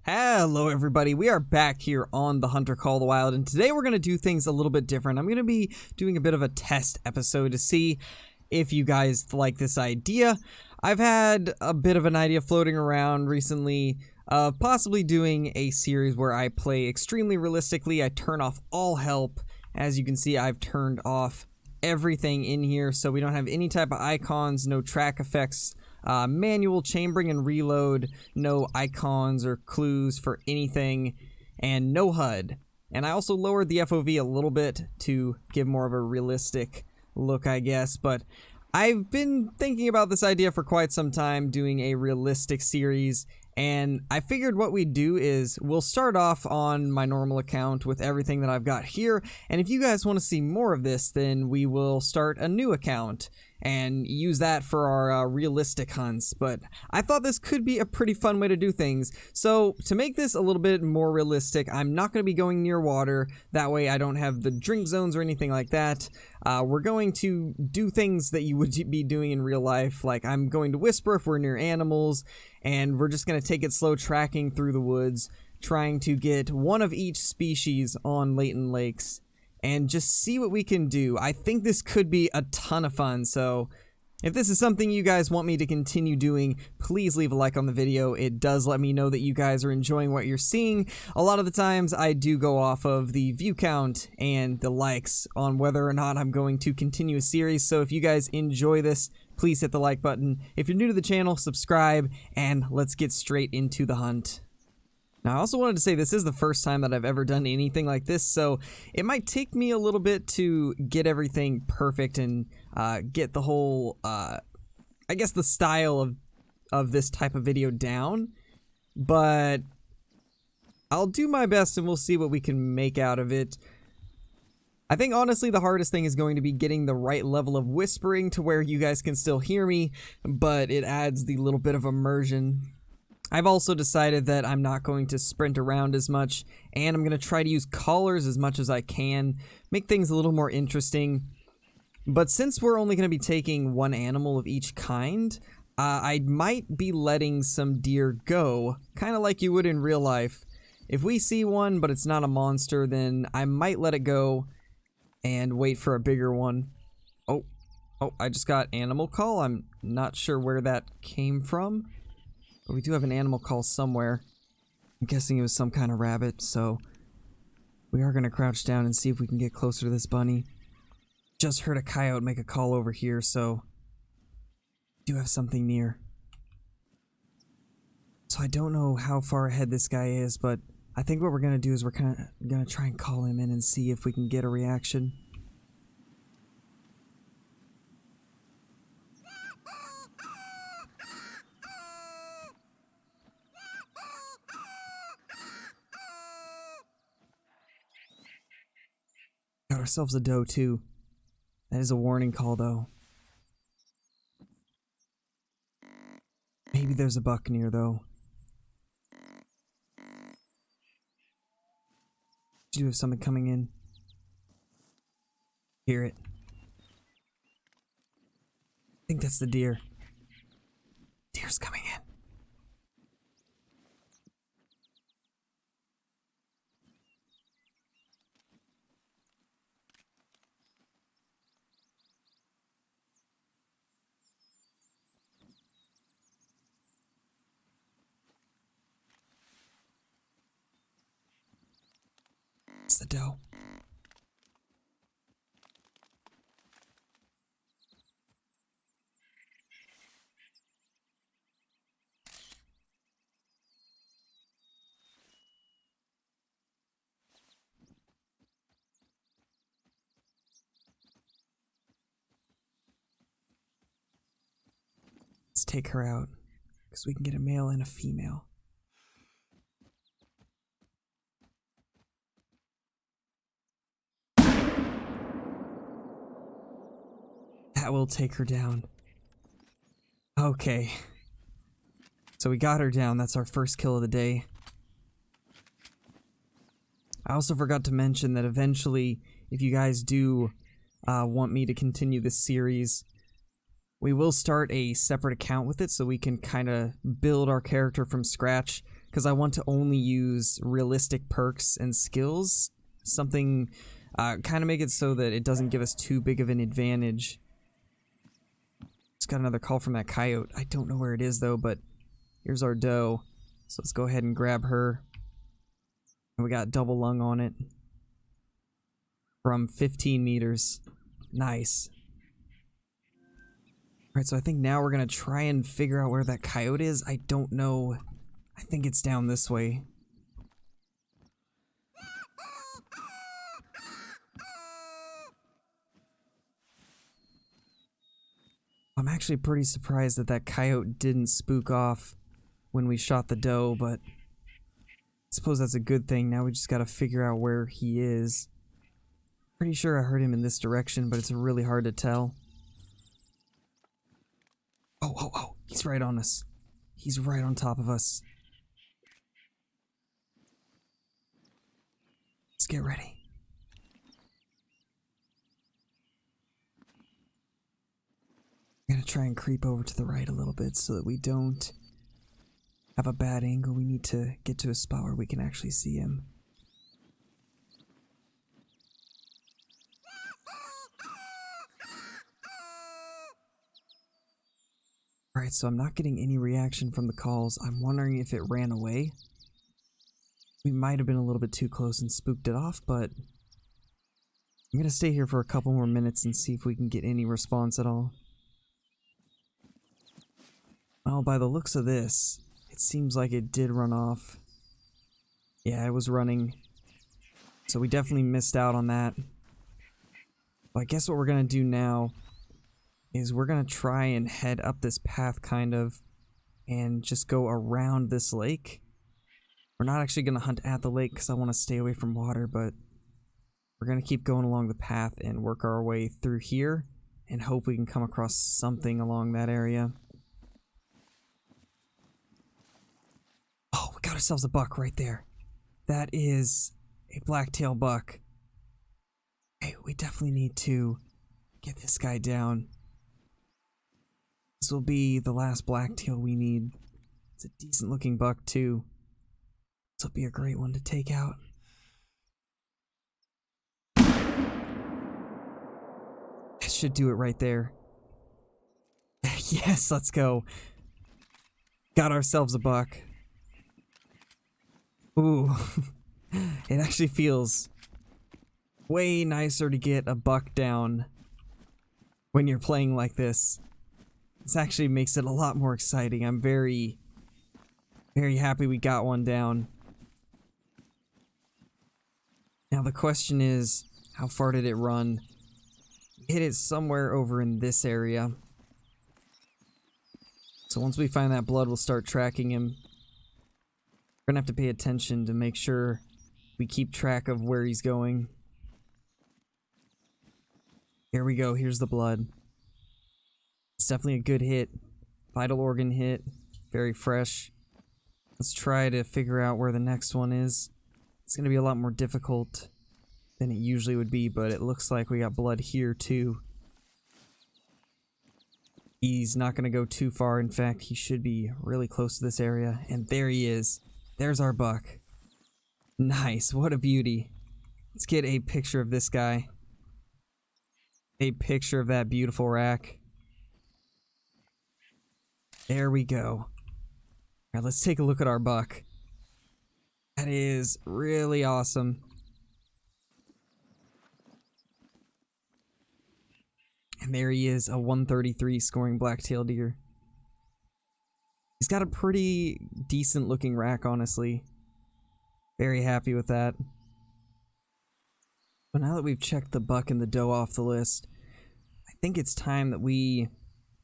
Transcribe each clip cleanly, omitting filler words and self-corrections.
Hello everybody, we are back here on The Hunter Call the Wild, and today we're going to do things a little bit different. I'm going to be doing a bit of a test episode to see if you guys like this idea. I've had a bit of an idea floating around recently of possibly doing a series where I play extremely realistically. I turn off all help. As you can see, I've turned off everything in here, so we don't have any type of icons, no track effects, manual chambering and reload, no icons or clues for anything, and no HUD. And I also lowered the FOV a little bit to give more of a realistic look, I guess, but I've been thinking about this idea for quite some time, doing a realistic series, and I figured what we'd do is we'll start off on my normal account with everything that I've got here, and if you guys want to see more of this, then we will start a new account and use that for our realistic hunts. But I thought this could be a pretty fun way to do things. So to make this a little bit more realistic, I'm not going to be going near water. That way I don't have the drink zones or anything like that. We're going to do things that you would be doing in real life. Like I'm going to whisper if we're near animals, and we're just going to take it slow, tracking through the woods, trying to get one of each species on Layton Lakes and just see what we can do. I think this could be a ton of fun, so if this is something you guys want me to continue doing, please leave a like on the video. It does let me know that you guys are enjoying what you're seeing. A lot of the times I do go off of the view count and the likes on whether or not I'm going to continue a series, so if you guys enjoy this, please hit the like button. If you're new to the channel, subscribe, and let's get straight into the hunt. Now, I also wanted to say this is the first time that I've ever done anything like this, so it might take me a little bit to get everything perfect and get the whole, I guess, the style of this type of video down, but I'll do my best and we'll see what we can make out of it. I think, honestly, the hardest thing is going to be getting the right level of whispering to where you guys can still hear me, but it adds the little bit of immersion. I've also decided that I'm not going to sprint around as much, and I'm going to try to use collars as much as I can, make things a little more interesting. But since we're only going to be taking one animal of each kind, I might be letting some deer go, kind of like you would in real life. If we see one, but it's not a monster, then I might let it go and wait for a bigger one. Oh, I just got animal call. I'm not sure where that came from. But we do have an animal call somewhere. I'm guessing it was some kind of rabbit, so we are going to crouch down and see if we can get closer to this bunny. Just heard a coyote make a call over here, so we do have something near. So I don't know how far ahead this guy is, but I think what we're going to do is we're kind of going to try and call him in and see if we can get a reaction. Got ourselves a doe too. That is a warning call though. Maybe there's a buck near though. Do you have something coming in? Hear it. I think that's the deer. Deer's coming in. It's the doe. Let's take her out, because we can get a male and a female. That will take her down. Okay. So we got her down. That's our first kill of the day. I also forgot to mention that eventually, if you guys do want me to continue this series, we will start a separate account with it so we can kind of build our character from scratch. because I want to only use realistic perks and skills. Something kind of make it so that it doesn't give us too big of an advantage. Just got another call from that coyote. I don't know where it is though, but here's our doe. So let's go ahead and grab her. And we got double lung on it from 15 meters. Nice. Alright, so I think now we're gonna try and figure out where that coyote is. I don't know. I think it's down this way. I'm actually pretty surprised that that coyote didn't spook off when we shot the doe, but I suppose that's a good thing. Now we just gotta figure out where he is. Pretty sure I heard him in this direction, but it's really hard to tell. Oh, he's right on us. He's right on top of us. Let's get ready. I'm gonna try and creep over to the right a little bit so that we don't have a bad angle. We need to get to a spot where we can actually see him. Alright, so I'm not getting any reaction from the calls. I'm wondering if it ran away. We might have been a little bit too close and spooked it off, but I'm gonna stay here for a couple more minutes and see if we can get any response at all. Well, by the looks of this, it seems like it did run off. Yeah, it was running. So we definitely missed out on that. Well, I guess what we're gonna do now is we're gonna try and head up this path kind of and just go around this lake. We're not actually gonna hunt at the lake because I want to stay away from water, but we're gonna keep going along the path and work our way through here and hope we can come across something along that area. Oh, we got ourselves a buck right there. That is a blacktail buck. Hey, we definitely need to get this guy down. This will be the last blacktail we need. It's a decent looking buck too. This will be a great one to take out. That should do it right there. Yes, let's go. Got ourselves a buck. Ooh. It actually feels way nicer to get a buck down when you're playing like this. This actually makes it a lot more exciting. I'm very happy we got one down. Now the question is, how far did it run? We hit it somewhere over in this area. So once we find that blood, we'll start tracking him. We're gonna have to pay attention to make sure we keep track of where he's going. Here we go, here's the blood. It's definitely a good hit. Vital organ hit. Very fresh. Let's try to figure out where the next one is. It's gonna be a lot more difficult than it usually would be, but it looks like we got blood here too. He's not gonna go too far. In fact, he should be really close to this area. And there he is. There's our buck. Nice, what a beauty. Let's get a picture of this guy. A picture of that beautiful rack. There we go. Alright, let's take a look at our buck. That is really awesome. And there he is, a 133 scoring blacktail deer. He's got a pretty decent looking rack, honestly. Very happy with that. But now that we've checked the buck and the doe off the list, I think it's time that we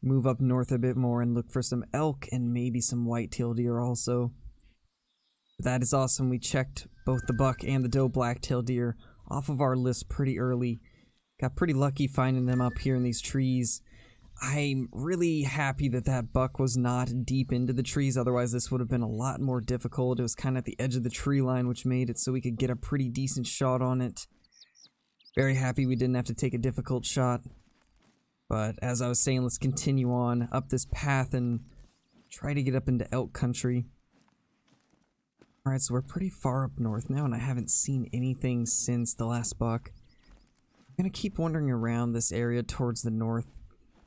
move up north a bit more and look for some elk and maybe some whitetail deer also. That is awesome. We checked both the buck and the doe blacktail deer off of our list pretty early. Got pretty lucky finding them up here in these trees. I'm really happy that that buck was not deep into the trees, otherwise this would have been a lot more difficult. It was kind of at the edge of the tree line, which made it so we could get a pretty decent shot on it. Very happy we didn't have to take a difficult shot. But as I was saying, let's continue on up this path and try to get up into elk country. Alright, so we're pretty far up north now, and I haven't seen anything since the last buck. I'm gonna keep wandering around this area towards the north.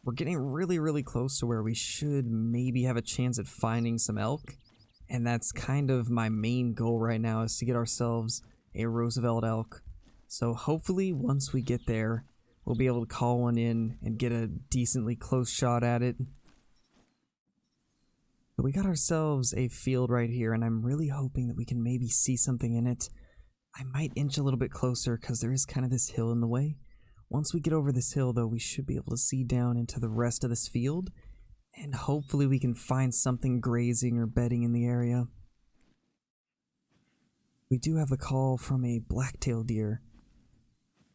We're getting really close to where we should maybe have a chance at finding some elk. And that's kind of my main goal right now, is to get ourselves a Roosevelt Elk. So hopefully once we get there, we'll be able to call one in and get a decently close shot at it. But we got ourselves a field right here, and I'm really hoping that we can maybe see something in it. I might inch a little bit closer because there is kind of this hill in the way. Once we get over this hill, though, we should be able to see down into the rest of this field, and hopefully we can find something grazing or bedding in the area. We do have a call from a blacktail deer.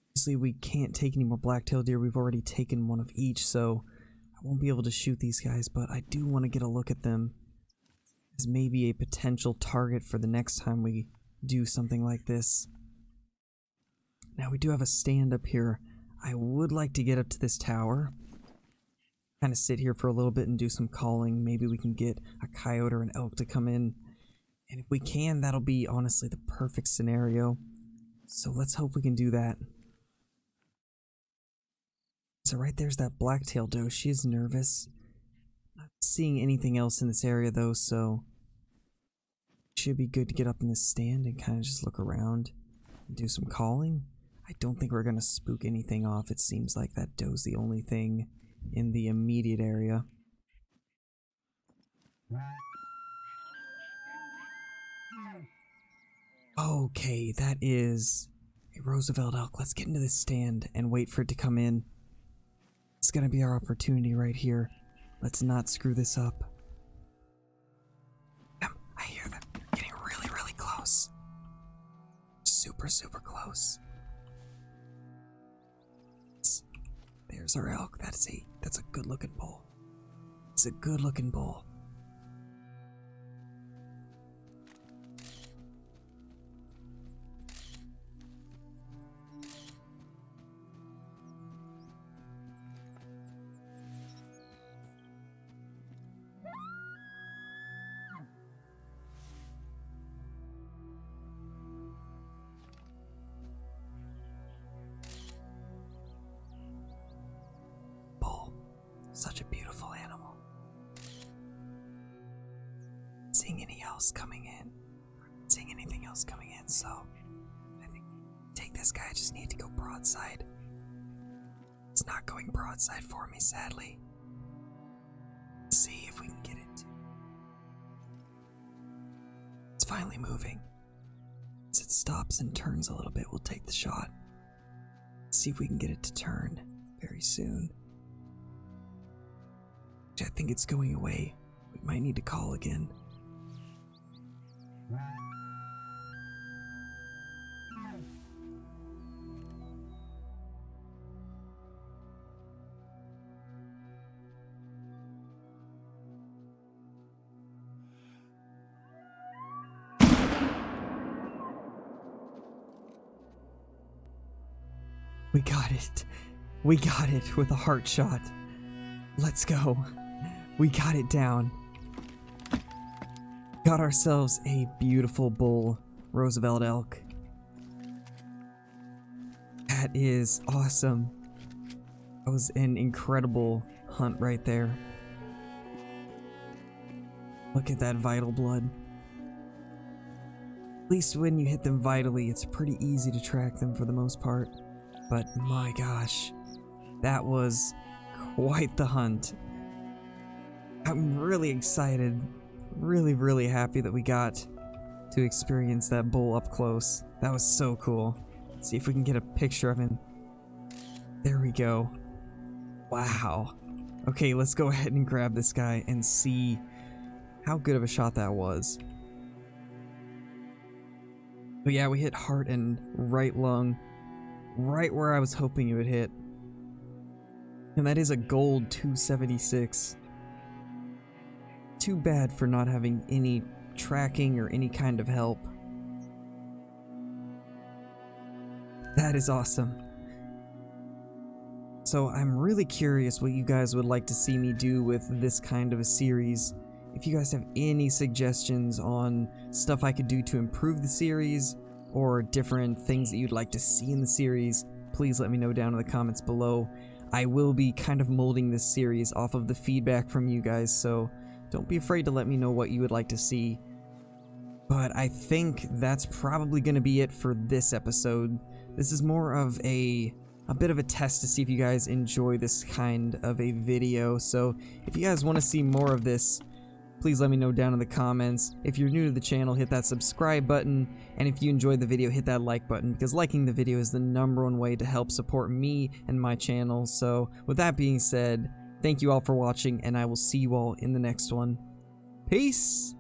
Obviously, we can't take any more blacktail deer. We've already taken one of each, so I won't be able to shoot these guys, but I do want to get a look at them as maybe a potential target for the next time we do something like this. Now, we do have a stand up here. I would like to get up to this tower, kind of sit here for a little bit and do some calling. Maybe we can get a coyote or an elk to come in, and if we can, that'll be honestly the perfect scenario. So let's hope we can do that. So right there's that blacktail doe. She is nervous. Not seeing anything else in this area though, so should be good to get up in this stand and kind of just look around and do some calling. I don't think we're gonna spook anything off. It seems like that doe's the only thing in the immediate area. Okay, that is a Roosevelt Elk. Let's get into this stand and wait for it to come in. It's gonna be our opportunity right here. Let's not screw this up. I hear them. They're getting really close. Super close. There's our elk. That's a good looking bull. It's a good looking bull. Such a beautiful animal. Seeing any else coming in. Seeing anything else coming in, so I think take this guy. I just need to go broadside. It's not going broadside for me, sadly. Let's see if we can get it. It's finally moving. As it stops and turns a little bit, we'll take the shot. Let's see if we can get it to turn very soon. I think it's going away. We might need to call again. We got it. We got it with a heart shot. Let's go. We got it down. Got ourselves a beautiful bull Roosevelt Elk. That is awesome. That was an incredible hunt right there. Look at that vital blood. At least when you hit them vitally, it's pretty easy to track them for the most part. But my gosh, that was quite the hunt. I'm really excited, really happy that we got to experience that bull up close. That was so cool. Let's see if we can get a picture of him. There we go. Wow. Okay, let's go ahead and grab this guy and see how good of a shot that was. But yeah, we hit heart and right lung, right where I was hoping it would hit. And that is a gold 276. Too bad for not having any tracking or any kind of help. That is awesome. So I'm really curious what you guys would like to see me do with this kind of a series. if you guys have any suggestions on stuff I could do to improve the series, or different things that you'd like to see in the series, please let me know down in the comments below. I will be kind of molding this series off of the feedback from you guys, so don't be afraid to let me know what you would like to see. But I think that's probably going to be it for this episode. This is more of a bit of a test to see if you guys enjoy this kind of a video. So if you guys want to see more of this, please let me know down in the comments. If you're new to the channel, hit that subscribe button. And if you enjoyed the video, hit that like button, because liking the video is the #1 way to help support me and my channel. So with that being said, thank you all for watching, and I will see you all in the next one. Peace!